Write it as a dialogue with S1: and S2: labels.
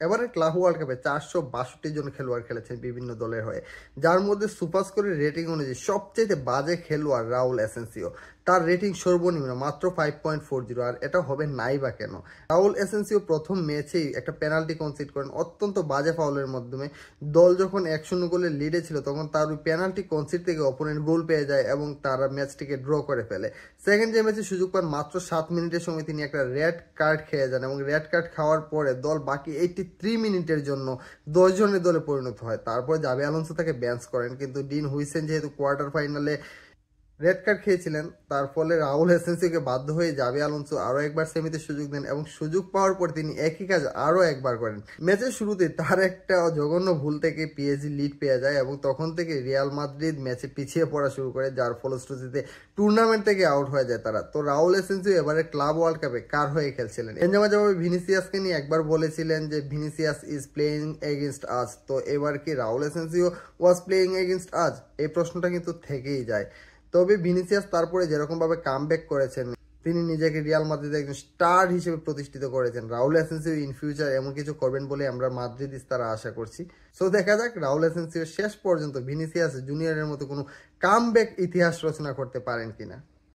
S1: এবারে club world কাপে 462 জন খেলোয়াড় খেলেছেন বিভিন্ন দলের হয়ে, যার মধ্যে সুপারস্কোরের রেটিং অনুযায়ী সবচেয়ে বাজে খেলোয়াড় রাউল এসেন্সিও। তার রেটিং সর্বনিম্ন মাত্র 5.40। আর এটা হবে নাই বা কেন? রাউল এসেন্সিও প্রথম ম্যাচেই একটা পেনাল্টি কনসিড করেন অত্যন্ত বাজে ফাউলের মাধ্যমে। দল যখন 1-0 গোলের লিডে ছিল তখন তার ওই পেনাল্টি কনসিড থেকে অপোনেন্ট গোল পেয়ে যায় এবং তারা ম্যাচটিকে ড্র করে ফেলে। সেকেন্ড যে ম্যাচে সুযোগ পান মাত্র 7 মিনিটের সময় তিনি একটা রেড কার্ড খেয়ে যান এবং রেড কার্ড খাওয়ার পরে দল বাকি 83 মিনিটের জন্য 10 জনের দলে পরিণত হয়। তারপর জাভি আলোনসো তাকে বেঞ্চ করেন, কিন্তু ডিন হুইসেন যেহেতু কোয়ার্টার ফাইনালে রেড কার্ড খেয়েছিলেন তার ফলে রাউল এসেন্সিওকে বাধ্য হয়ে জাভি আলোনসো আরও একবার সেমিতে সুযোগ দেন এবং সুযোগ পাওয়ার পর তিনি একই কাজ আরও একবার করেন। ম্যাচের শুরুতে তার একটা জঘন্য ভুল থেকে পিএসজি লিড পেয়ে যায় এবং তখন থেকে রিয়াল মাদ্রিদ ম্যাচে পিছিয়ে পড়া শুরু করে, যার ফলশ্রুতিতে টুর্নামেন্ট থেকে আউট হয়ে যায় তারা। তো রাউল এসেন্সিও এবারে ক্লাব ওয়ার্ল্ড কাপে কার হয়ে খেলছিলেন? বেনজেমা যেভাবে ভিনিসিয়াসকে নিয়ে একবার বলেছিলেন যে ভিনিসিয়াস ইজ প্লেইং এগেনস্ট আজ, তো এবার কি Raul Asensio was playing against আজ? এই প্রশ্নটা কিন্তু থেকেই যায়। তবে ভিনিসিয়াস তারপরে যেরকমভাবে কামব্যাক করেছেন, তিনি নিজেকে রিয়াল মাদ্রিদের একজন স্টার হিসেবে প্রতিষ্ঠিত করেছেন। রাউল এসেন্সিও ইন ফিউচার এমন কিছু করবেন বলে আমরা মাদ্রিদিস্তারা আশা করছি। সো দেখা যাক রাউল এসেন্সিও শেষ পর্যন্ত ভিনিসিয়াস জুনিয়রের মতো কোনো কামব্যাক ইতিহাস রচনা করতে পারেন কিনা।